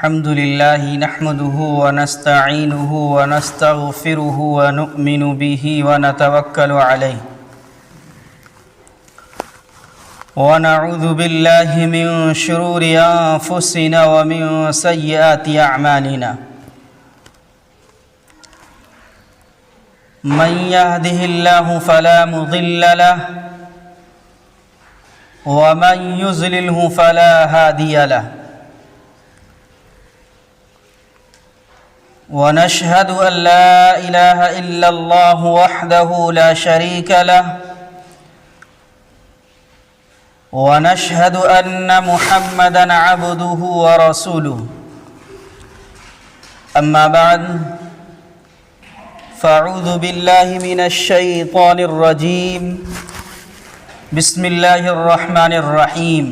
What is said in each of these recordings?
الحمد لله نحمده ونستعينه ونستغفره ونؤمن به ونتوكل عليه ونعوذ بالله من شرور أنفسنا ومن سيئات أعمالنا من يهده الله فلا مضل له ومن يضلله فلا هادي له ونشهد أن لا إله إلا الله وحده لا شريك له ونشهد أن محمدًا عبده ورسوله أما بعد فأعوذ بالله من الشيطان الرجيم بسم الله الرحمن الرحيم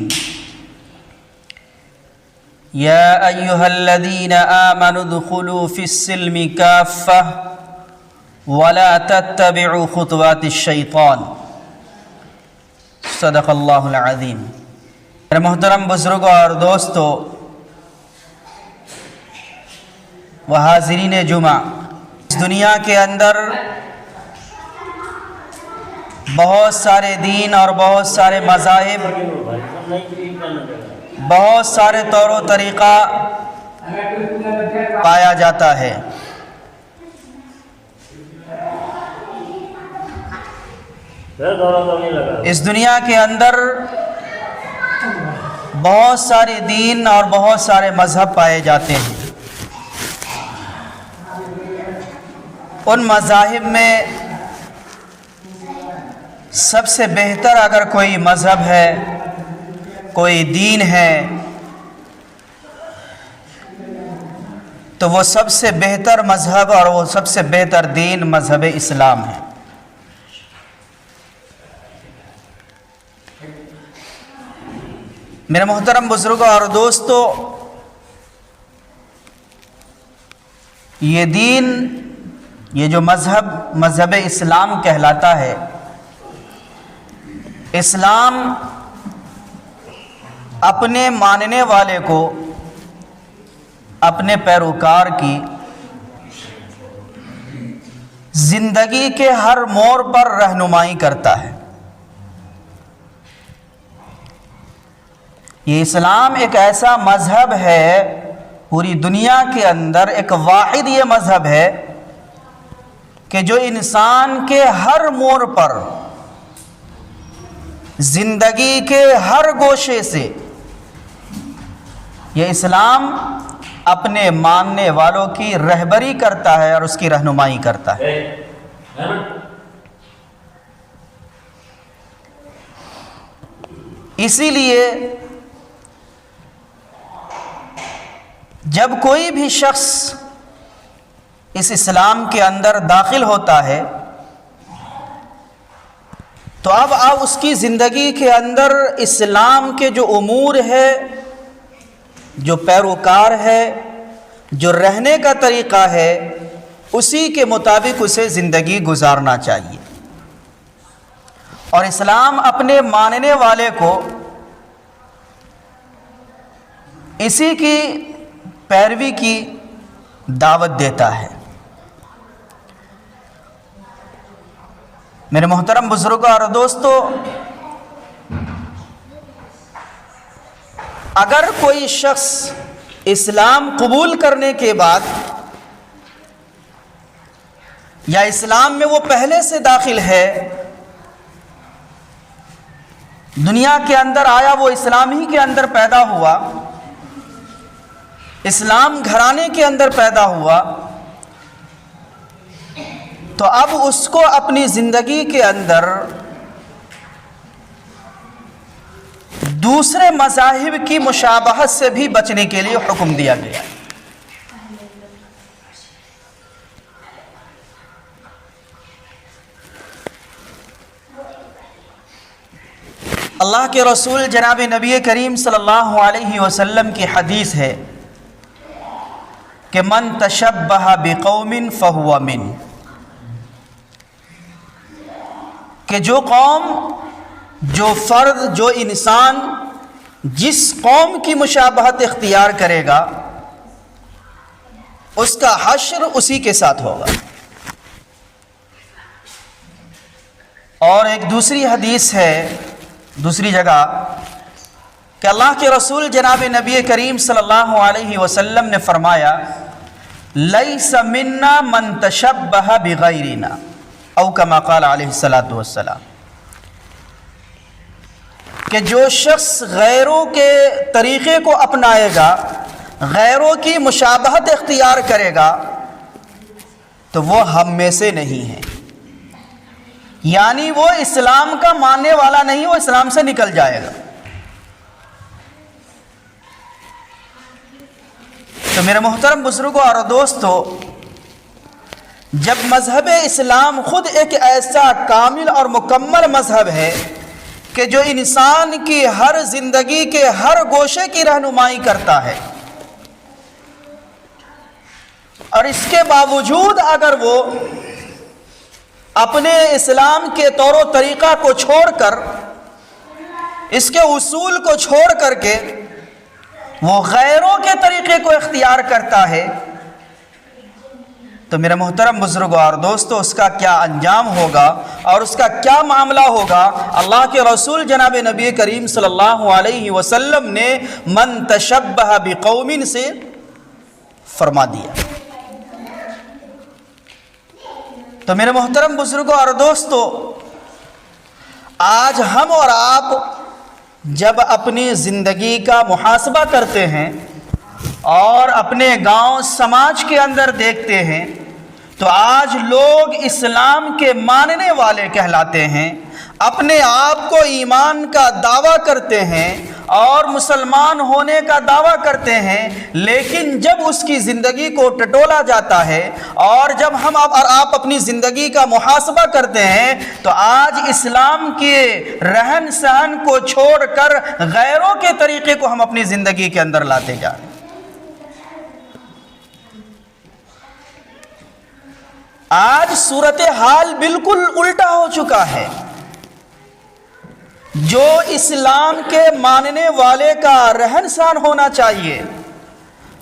يا أيها الذين آمنوا ادخلوا في السلم كافة ولا تتبعوا خطوات الشيطان صدق اللہ العظیم۔ میرے محترم بزرگوں اور دوستو و حاضرین جمعہ، اس دنیا کے اندر بہت سارے دین اور بہت سارے مذاہب، بہت سارے طور و طریقہ پایا جاتا ہے۔ اس دنیا کے اندر بہت سارے دین اور بہت سارے مذہب پائے جاتے ہیں۔ ان مذاہب میں سب سے بہتر اگر کوئی مذہب ہے، کوئی دین ہے، تو وہ سب سے بہتر مذہب اور وہ سب سے بہتر دین مذہب اسلام ہے۔ میرے محترم بزرگوں اور دوستو، یہ دین، یہ جو مذہب اسلام کہلاتا ہے، اسلام اپنے ماننے والے کو، اپنے پیروکار کی زندگی کے ہر موڑ پر رہنمائی کرتا ہے۔ یہ اسلام ایک ایسا مذہب ہے، پوری دنیا کے اندر ایک واحد یہ مذہب ہے کہ جو انسان کے ہر موڑ پر، زندگی کے ہر گوشے سے یہ اسلام اپنے ماننے والوں کی رہبری کرتا ہے اور اس کی رہنمائی کرتا ہے۔ اسی لیے جب کوئی بھی شخص اس اسلام کے اندر داخل ہوتا ہے تو اب اس کی زندگی کے اندر اسلام کے جو امور ہے، جو پیروکار ہے، جو رہنے کا طریقہ ہے، اسی کے مطابق اسے زندگی گزارنا چاہیے۔ اور اسلام اپنے ماننے والے کو اسی کی پیروی کی دعوت دیتا ہے۔ میرے محترم بزرگوں اور دوستو، اگر کوئی شخص اسلام قبول کرنے کے بعد یا اسلام میں وہ پہلے سے داخل ہے، دنیا کے اندر آیا، وہ اسلام ہی کے اندر پیدا ہوا، اسلام گھرانے کے اندر پیدا ہوا، تو اب اس کو اپنی زندگی کے اندر دوسرے مذاہب کی مشابہت سے بھی بچنے کے لیے حکم دیا گیا۔ اللہ کے رسول جناب نبی کریم صلی اللہ علیہ وسلم کی حدیث ہے کہ من تشبہ بقوم فہو من، کہ جو قوم، جو فرد، جو انسان جس قوم کی مشابہت اختیار کرے گا اس کا حشر اسی کے ساتھ ہوگا۔ اور ایک دوسری حدیث ہے دوسری جگہ کہ اللہ کے رسول جناب نبی کریم صلی اللہ علیہ وسلم نے فرمایا لیس منا من تشبہ بغیرنا او کما قال علیہ الصلوۃ والسلام، کہ جو شخص غیروں کے طریقے کو اپنائے گا، غیروں کی مشابہت اختیار کرے گا، تو وہ ہم میں سے نہیں ہے، یعنی وہ اسلام کا ماننے والا نہیں، وہ اسلام سے نکل جائے گا۔ تو میرے محترم بزرگوں اور دوستو، جب مذہب اسلام خود ایک ایسا کامل اور مکمل مذہب ہے کہ جو انسان کی ہر زندگی کے ہر گوشے کی رہنمائی کرتا ہے، اور اس کے باوجود اگر وہ اپنے اسلام کے طور و طریقہ کو چھوڑ کر، اس کے اصول کو چھوڑ کر کے وہ غیروں کے طریقے کو اختیار کرتا ہے، تو میرے محترم بزرگوں اور دوستو، اس کا کیا انجام ہوگا اور اس کا کیا معاملہ ہوگا؟ اللہ کے رسول جناب نبی کریم صلی اللہ علیہ وسلم نے من تشبہ بقوم سے فرما دیا۔ تو میرے محترم بزرگوں اور دوستو، آج ہم اور آپ جب اپنی زندگی کا محاسبہ کرتے ہیں اور اپنے گاؤں سماج کے اندر دیکھتے ہیں، تو آج لوگ اسلام کے ماننے والے کہلاتے ہیں، اپنے آپ کو ایمان کا دعویٰ کرتے ہیں اور مسلمان ہونے کا دعویٰ کرتے ہیں، لیکن جب اس کی زندگی کو ٹٹولا جاتا ہے اور جب ہم اور آپ اپنی زندگی کا محاسبہ کرتے ہیں، تو آج اسلام کے رہن سہن کو چھوڑ کر غیروں کے طریقے کو ہم اپنی زندگی کے اندر لاتے جا رہے ہیں۔ آج صورتحال بالکل الٹا ہو چکا ہے۔ جو اسلام کے ماننے والے کا رہن سہن ہونا چاہیے،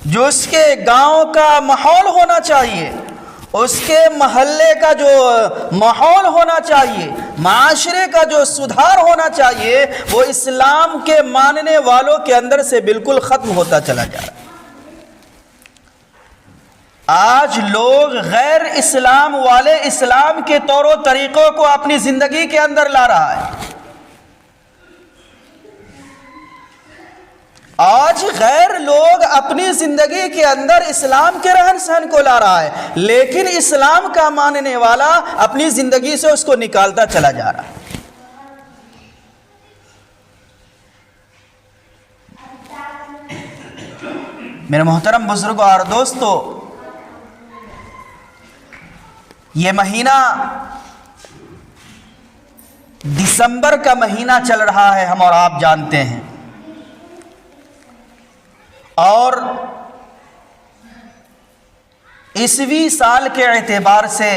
جو اس کے گاؤں کا ماحول ہونا چاہیے، اس کے محلے کا جو ماحول ہونا چاہیے، معاشرے کا جو سدھار ہونا چاہیے، وہ اسلام کے ماننے والوں کے اندر سے بالکل ختم ہوتا چلا جا رہا ہے۔ آج لوگ غیر اسلام والے اسلام کے طور و طریقوں کو اپنی زندگی کے اندر لا رہا ہے۔ آج غیر لوگ اپنی زندگی کے اندر اسلام کے رہن سہن کو لا رہا ہے، لیکن اسلام کا ماننے والا اپنی زندگی سے اس کو نکالتا چلا جا رہا ہے۔ میرے محترم بزرگوں اور دوستو، یہ مہینہ دسمبر کا مہینہ چل رہا ہے، ہم اور آپ جانتے ہیں، اور عیسوی سال کے اعتبار سے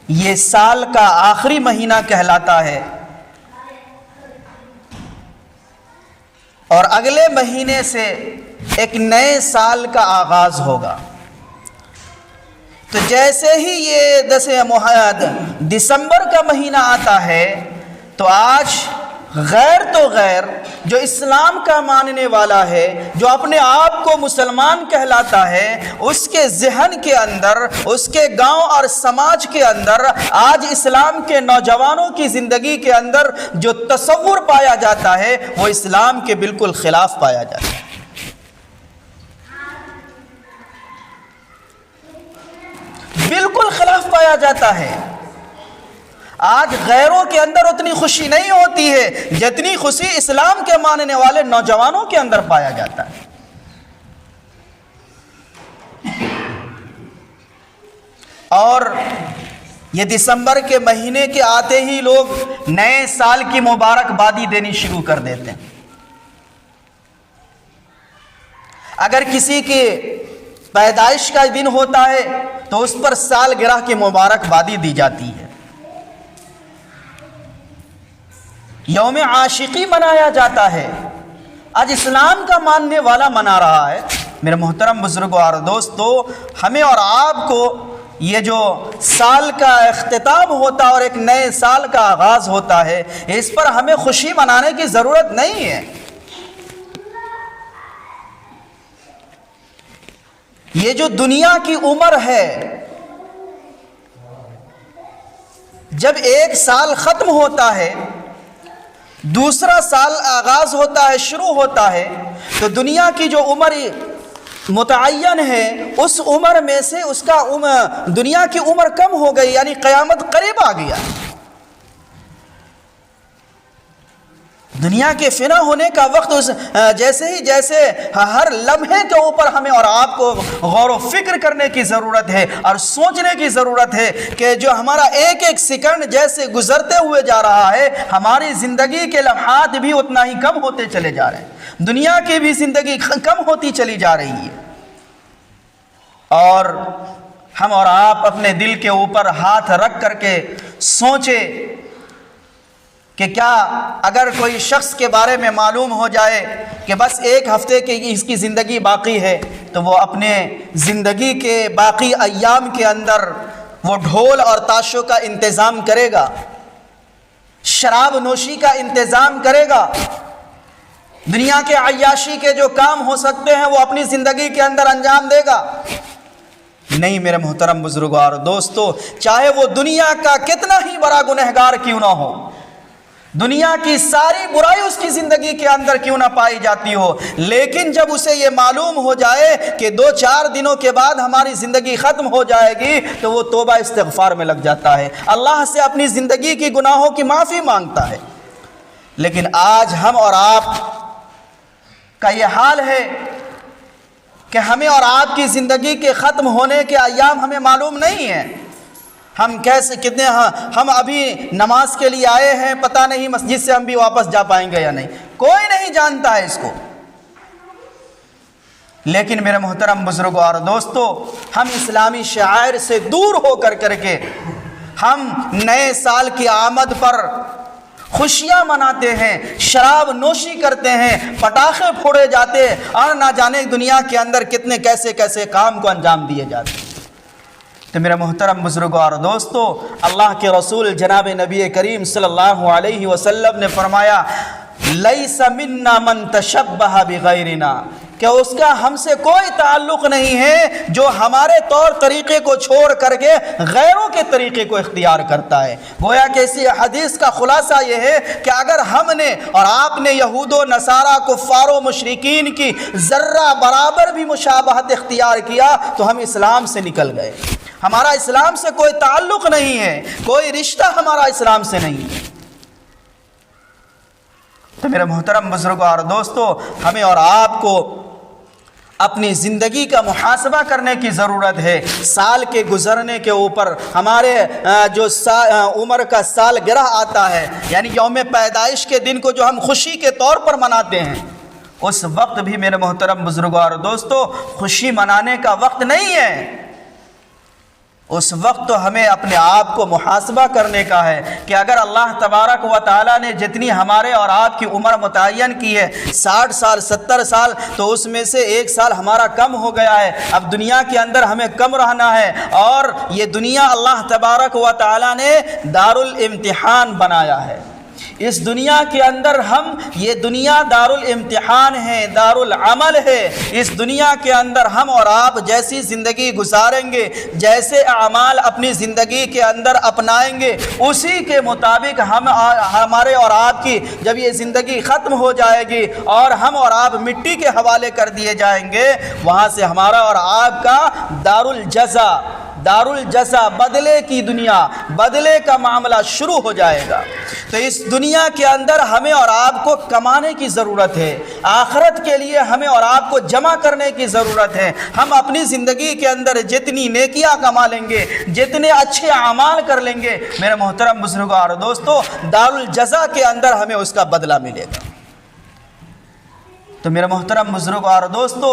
یہ سال کا آخری مہینہ کہلاتا ہے، اور اگلے مہینے سے ایک نئے سال کا آغاز ہوگا۔ تو جیسے ہی یہ 10 دسمبر کا مہینہ آتا ہے، تو آج غیر تو غیر جو اسلام کا ماننے والا ہے، جو اپنے آپ کو مسلمان کہلاتا ہے، اس کے ذہن کے اندر، اس کے گاؤں اور سماج کے اندر آج اسلام کے نوجوانوں کی زندگی کے اندر جو تصور پایا جاتا ہے، وہ اسلام کے بالکل خلاف پایا جاتا ہے۔ بالکل خلاف پایا جاتا ہے۔ آج غیروں کے اندر اتنی خوشی نہیں ہوتی ہے جتنی خوشی اسلام کے ماننے والے نوجوانوں کے اندر پایا جاتا ہے۔ اور یہ دسمبر کے مہینے کے آتے ہی لوگ نئے سال کی مبارکبادی دینی شروع کر دیتے ہیں۔ اگر کسی کی پیدائش کا دن ہوتا ہے تو اس پر سالگرہ کی مبارکبادی دی جاتی ہے، یوم عاشقی منایا جاتا ہے۔ آج اسلام کا ماننے والا منا رہا ہے میرے محترم بزرگوں اور دوستو، ہمیں اور آپ کو یہ جو سال کا اختتام ہوتا ہے اور ایک نئے سال کا آغاز ہوتا ہے، اس پر ہمیں خوشی منانے کی ضرورت نہیں ہے۔ یہ جو دنیا کی عمر ہے، جب ایک سال ختم ہوتا ہے، دوسرا سال آغاز ہوتا ہے، شروع ہوتا ہے، تو دنیا کی جو عمر متعین ہے، اس عمر میں سے اس کا دنیا کی عمر کم ہو گئی، یعنی قیامت قریب آ گیا۔ دنیا کے فنا ہونے کا وقت جیسے ہر لمحے کے اوپر ہمیں اور آپ کو غور و فکر کرنے کی ضرورت ہے اور سوچنے کی ضرورت ہے کہ جو ہمارا ایک ایک سیکنڈ جیسے گزرتے ہوئے جا رہا ہے، ہماری زندگی کے لمحات بھی اتنا ہی کم ہوتے چلے جا رہے ہیں، دنیا کی بھی زندگی کم ہوتی چلی جا رہی ہے۔ اور ہم اور آپ اپنے دل کے اوپر ہاتھ رکھ کر کے سوچے کہ کیا اگر کوئی شخص کے بارے میں معلوم ہو جائے کہ بس ایک ہفتے کی اس کی زندگی باقی ہے، تو وہ اپنے زندگی کے باقی ایام کے اندر وہ ڈھول اور تاشوں کا انتظام کرے گا، شراب نوشی کا انتظام کرے گا، دنیا کے عیاشی کے جو کام ہو سکتے ہیں وہ اپنی زندگی کے اندر انجام دے گا؟ نہیں میرے محترم بزرگوں اور دوستو، چاہے وہ دنیا کا کتنا ہی بڑا گنہگار کیوں نہ ہو، دنیا کی ساری برائی اس کی زندگی کے اندر کیوں نہ پائی جاتی ہو، لیکن جب اسے یہ معلوم ہو جائے کہ 2-4 دنوں کے بعد ہماری زندگی ختم ہو جائے گی، تو وہ توبہ استغفار میں لگ جاتا ہے، اللہ سے اپنی زندگی کی گناہوں کی معافی مانگتا ہے۔ لیکن آج ہم اور آپ کا یہ حال ہے کہ ہمیں اور آپ کی زندگی کے ختم ہونے کے ایام ہمیں معلوم نہیں ہیں۔ ہم ہم ابھی نماز کے لیے آئے ہیں، پتہ نہیں مسجد سے ہم بھی واپس جا پائیں گے یا نہیں، کوئی نہیں جانتا ہے اس کو۔ لیکن میرے محترم بزرگوں اور دوستو، ہم اسلامی شعائر سے دور ہو کر کے ہم نئے سال کی آمد پر خوشیاں مناتے ہیں، شراب نوشی کرتے ہیں، پٹاخے پھوڑے جاتے ہیں، اور نہ جانے دنیا کے اندر کتنے کیسے کام کو انجام دیے جاتے ہیں۔ تو میرے محترم بزرگوں اور دوستو، اللہ کے رسول جناب نبی کریم صلی اللہ علیہ وسلم نے فرمایا، لیس منا من تشبہ بغیرنا، کہ اس کا ہم سے کوئی تعلق نہیں ہے جو ہمارے طور طریقے کو چھوڑ کر کے غیروں کے طریقے کو اختیار کرتا ہے۔ گویا کہ اسی حدیث کا خلاصہ یہ ہے کہ اگر ہم نے اور آپ نے یہود و نصارہ کفار و مشرکین کی ذرہ برابر بھی مشابہت اختیار کیا تو ہم اسلام سے نکل گئے، ہمارا اسلام سے کوئی تعلق نہیں ہے، کوئی رشتہ ہمارا اسلام سے نہیں ہے۔ تو میرے محترم بزرگوں اور دوستو، ہمیں اور آپ کو اپنی زندگی کا محاسبہ کرنے کی ضرورت ہے۔ سال کے گزرنے کے اوپر ہمارے جو عمر کا سال گرہ آتا ہے، یعنی یوم پیدائش کے دن کو جو ہم خوشی کے طور پر مناتے ہیں، اس وقت بھی میرے محترم بزرگوں اور دوستو خوشی منانے کا وقت نہیں ہے۔ اس وقت تو ہمیں اپنے آپ کو محاسبہ کرنے کا ہے کہ اگر اللہ تبارک و تعالیٰ نے جتنی ہمارے اور آپ کی عمر متعین کی ہے 60 سال 70 سال، تو اس میں سے 1 سال ہمارا کم ہو گیا ہے، اب دنیا کے اندر ہمیں کم رہنا ہے، اور یہ دنیا اللہ تبارک و تعالیٰ نے دارالامتحان بنایا ہے۔ اس دنیا کے اندر یہ دنیا دارالامتحان ہے، دارالعمل ہے۔ اس دنیا کے اندر ہم اور آپ جیسی زندگی گزاریں گے، جیسے اعمال اپنی زندگی کے اندر اپنائیں گے، اسی کے مطابق ہمارے اور آپ کی جب یہ زندگی ختم ہو جائے گی اور ہم اور آپ مٹی کے حوالے کر دیے جائیں گے، وہاں سے ہمارا اور آپ کا دارالجزا بدلے کی دنیا، بدلے کا معاملہ شروع ہو جائے گا۔ تو اس دنیا کے اندر ہمیں اور آپ کو کمانے کی ضرورت ہے، آخرت کے لیے ہمیں اور آپ کو جمع کرنے کی ضرورت ہے۔ ہم اپنی زندگی کے اندر جتنی نیکیاں کما لیں گے، جتنے اچھے اعمال کر لیں گے، میرے محترم بزرگوں اور دوستو، دارالجزا کے اندر ہمیں اس کا بدلہ ملے گا۔ تو میرے محترم بزرگوں اور دوستو،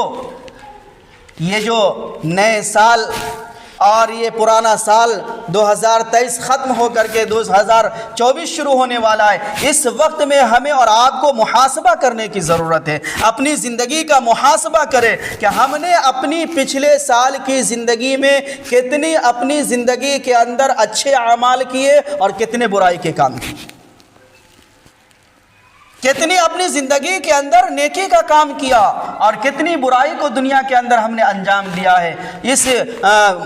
یہ جو نئے سال اور یہ پرانا سال 2023 ختم ہو کر کے 2024 شروع ہونے والا ہے۔ اس وقت میں ہمیں اور آپ کو محاسبہ کرنے کی ضرورت ہے، اپنی زندگی کا محاسبہ کرے کہ ہم نے اپنی پچھلے سال کی زندگی میں کتنی اپنی زندگی کے اندر اچھے اعمال کیے اور کتنے برائی کے کام کیے، کتنی اپنی زندگی کے اندر نیکی کا کام کیا اور کتنی برائی کو دنیا کے اندر ہم نے انجام دیا ہے۔ اس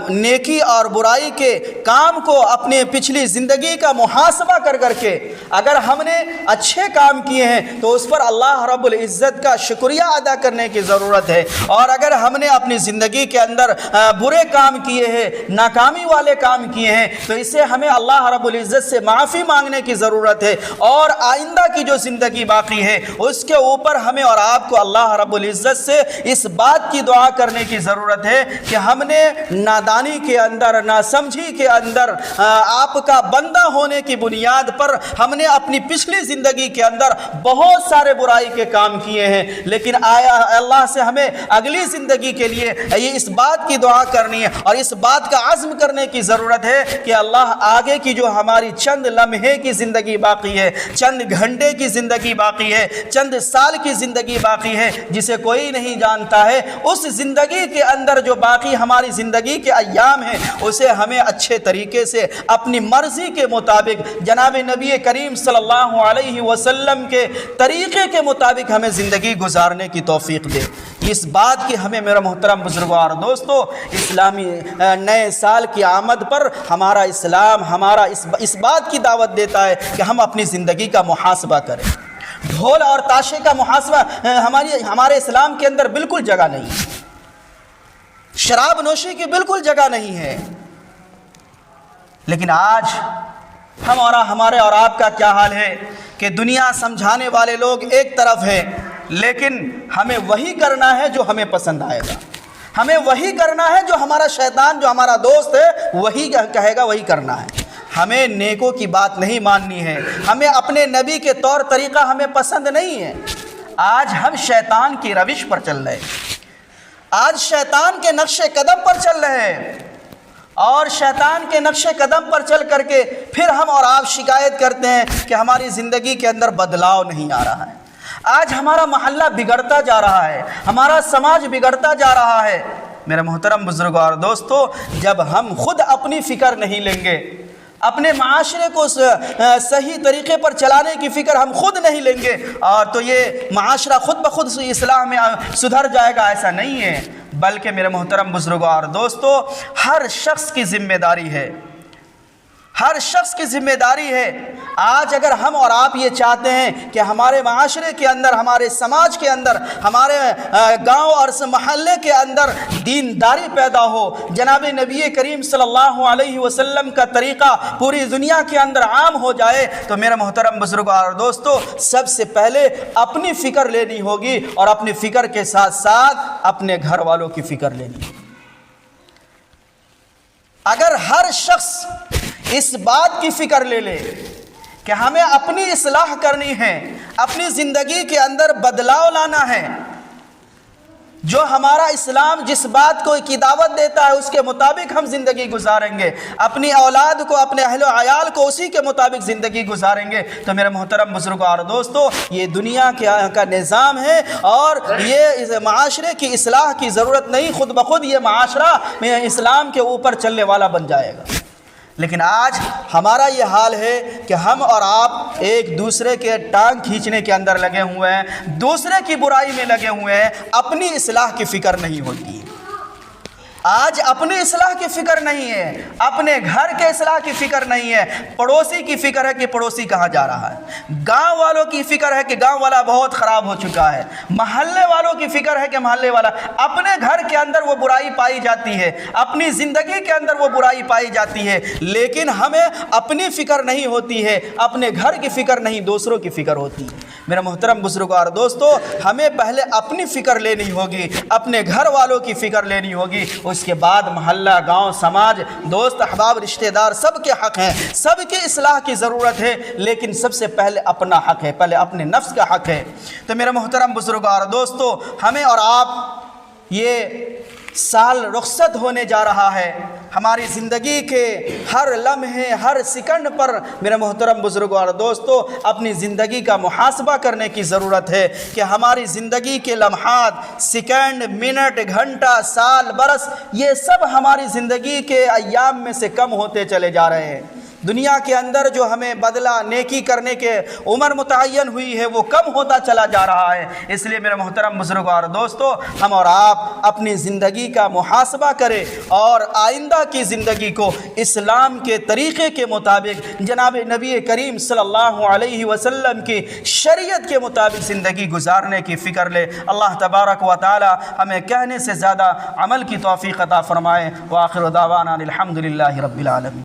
نیکی اور برائی کے کام کو اپنے پچھلی زندگی کا محاسبہ کر کر کے اگر ہم نے اچھے کام کیے ہیں تو اس پر اللہ رب العزت کا شکریہ ادا کرنے کی ضرورت ہے، اور اگر ہم نے اپنی زندگی کے اندر برے کام کیے ہیں، ناکامی والے کام کیے ہیں، تو اسے ہمیں اللہ رب العزت سے معافی مانگنے کی ضرورت ہے، اور آئندہ کی جو زندگی باقی ہے اس کے اوپر ہمیں اور آپ کو اللہ رب العزت سے اس بات کی دعا کرنے کی ضرورت ہے کہ ہم نے نادانی کے اندر، ناسمجھی کے اندر، آپ کا بندہ ہونے کی بنیاد پر ہم نے اپنی پچھلی زندگی کے اندر بہت سارے برائی کے کام کیے ہیں، لیکن آیا اللہ سے ہمیں اگلی زندگی کے لیے یہ اس بات کی دعا کرنی ہے اور اس بات کا عزم کرنے کی ضرورت ہے کہ اللہ آگے کی جو ہماری چند لمحے کی زندگی باقی ہے، چند گھنٹے کی زندگی باقی ہے، چند سال کی زندگی باقی ہے جسے کوئی نہیں جانتا ہے، اس زندگی کے اندر جو باقی ہماری زندگی کے ایام ہیں اسے ہمیں اچھے طریقے سے اپنی مرضی کے مطابق جناب نبی کریم صلی اللہ علیہ وسلم کے طریقے کے مطابق ہمیں زندگی گزارنے کی توفیق دے۔ اس بات کی ہمیں میرا محترم بزرگوں اور دوستو اسلامی نئے سال کی آمد پر ہمارا اسلام ہمارا اس بات کی دعوت دیتا ہے کہ ہم اپنی زندگی کا محاسبہ کریں۔ ڈھول اور تاشے کا محاسبہ ہمارے اسلام کے اندر بالکل جگہ نہیں ہے، شراب نوشی کی بالکل جگہ نہیں ہے، لیکن آج ہمارے اور آپ کا کیا حال ہے کہ دنیا سمجھانے والے لوگ ایک طرف ہیں، لیکن ہمیں وہی کرنا ہے جو ہمیں پسند آئے گا، ہمیں وہی کرنا ہے جو ہمارا شیطان، جو ہمارا دوست ہے وہی کہے گا وہی کرنا ہے۔ ہمیں نیکوں کی بات نہیں ماننی ہے، ہمیں اپنے نبی کے طور طریقہ ہمیں پسند نہیں ہے۔ آج ہم شیطان کی روش پر چل رہے ہیں، آج شیطان کے نقش قدم پر چل رہے ہیں، اور شیطان کے نقش قدم پر چل کر کے پھر ہم اور آپ شکایت کرتے ہیں کہ ہماری زندگی کے اندر بدلاؤ نہیں آ رہا ہے۔ آج ہمارا محلہ بگڑتا جا رہا ہے، ہمارا سماج بگڑتا جا رہا ہے۔ میرے محترم بزرگوں اور دوستو، جب ہم خود اپنی فکر نہیں لیں گے، اپنے معاشرے کو صحیح طریقے پر چلانے کی فکر ہم خود نہیں لیں گے، اور تو یہ معاشرہ خود بخود اصلاح میں سدھر جائے گا، ایسا نہیں ہے۔ بلکہ میرے محترم بزرگوں اور دوستو، ہر شخص کی ذمہ داری ہے، ہر شخص کی ذمہ داری ہے۔ آج اگر ہم اور آپ یہ چاہتے ہیں کہ ہمارے معاشرے کے اندر، ہمارے سماج کے اندر، ہمارے گاؤں اور محلے کے اندر دینداری پیدا ہو، جناب نبی کریم صلی اللہ علیہ وسلم کا طریقہ پوری دنیا کے اندر عام ہو جائے، تو میرے محترم بزرگوں اور دوستو، سب سے پہلے اپنی فکر لینی ہوگی، اور اپنی فکر کے ساتھ ساتھ اپنے گھر والوں کی فکر لینی ہوگی۔ اگر ہر شخص اس بات کی فکر لے لے کہ ہمیں اپنی اصلاح کرنی ہے، اپنی زندگی کے اندر بدلاؤ لانا ہے، جو ہمارا اسلام جس بات کو کی دعوت دیتا ہے اس کے مطابق ہم زندگی گزاریں گے، اپنی اولاد کو، اپنے اہل و عیال کو اسی کے مطابق زندگی گزاریں گے، تو میرے محترم بزرگوں اور دوستو، یہ دنیا کا نظام ہے، اور یہ معاشرے کی اصلاح کی ضرورت نہیں، خود بخود یہ معاشرہ اسلام کے اوپر چلنے والا بن جائے گا۔ لیکن آج ہمارا یہ حال ہے کہ ہم اور آپ ایک دوسرے کے ٹانگ کھینچنے کے اندر لگے ہوئے ہیں، دوسرے کی برائی میں لگے ہوئے ہیں، اپنی اصلاح کی فکر نہیں ہوتی۔ آج اپنی اصلاح کی فکر نہیں ہے، اپنے گھر کے اصلاح کی فکر نہیں ہے، پڑوسی کی فکر ہے کہ پڑوسی کہاں جا رہا ہے، گاؤں والوں کی فکر ہے کہ گاؤں والا بہت خراب ہو چکا ہے، محلے والوں کی فکر ہے کہ محلے والا، اپنے گھر کے اندر وہ برائی پائی جاتی ہے، اپنی زندگی کے اندر وہ برائی پائی جاتی ہے، لیکن ہمیں اپنی فکر نہیں ہوتی ہے، اپنے گھر کی فکر نہیں، دوسروں کی فکر ہوتی ہے۔ میرے محترم بزرگوں اور دوستو، ہمیں پہلے اپنی فکر لینی ہوگی، اپنے گھر والوں کی فکر لینی ہوگی، اس کے بعد محلہ، گاؤں، سماج، دوست احباب، رشتہ دار، سب کے حق ہیں، سب کی اصلاح کی ضرورت ہے، لیکن سب سے پہلے اپنا حق ہے، پہلے اپنے نفس کا حق ہے۔ تو میرے محترم بزرگوں اور دوستو، ہمیں اور آپ یہ سال رخصت ہونے جا رہا ہے، ہماری زندگی کے ہر لمحے ہر سیکنڈ پر میرے محترم بزرگوں اور دوستو اپنی زندگی کا محاسبہ کرنے کی ضرورت ہے کہ ہماری زندگی کے لمحات، سیکنڈ، منٹ، گھنٹہ، سال، برس، یہ سب ہماری زندگی کے ایام میں سے کم ہوتے چلے جا رہے ہیں۔ دنیا کے اندر جو ہمیں بدلہ نیکی کرنے کے عمر متعین ہوئی ہے وہ کم ہوتا چلا جا رہا ہے۔ اس لیے میرے محترم بزرگوں اور دوستو ہم اور آپ اپنی زندگی کا محاسبہ کریں اور آئندہ کی زندگی کو اسلام کے طریقے کے مطابق جناب نبی کریم صلی اللہ علیہ وسلم کی شریعت کے مطابق زندگی گزارنے کی فکر لے۔ اللہ تبارک و تعالی ہمیں کہنے سے زیادہ عمل کی توفیق عطا فرمائے۔ وآخر دعوانا الحمدللہ رب العالمین۔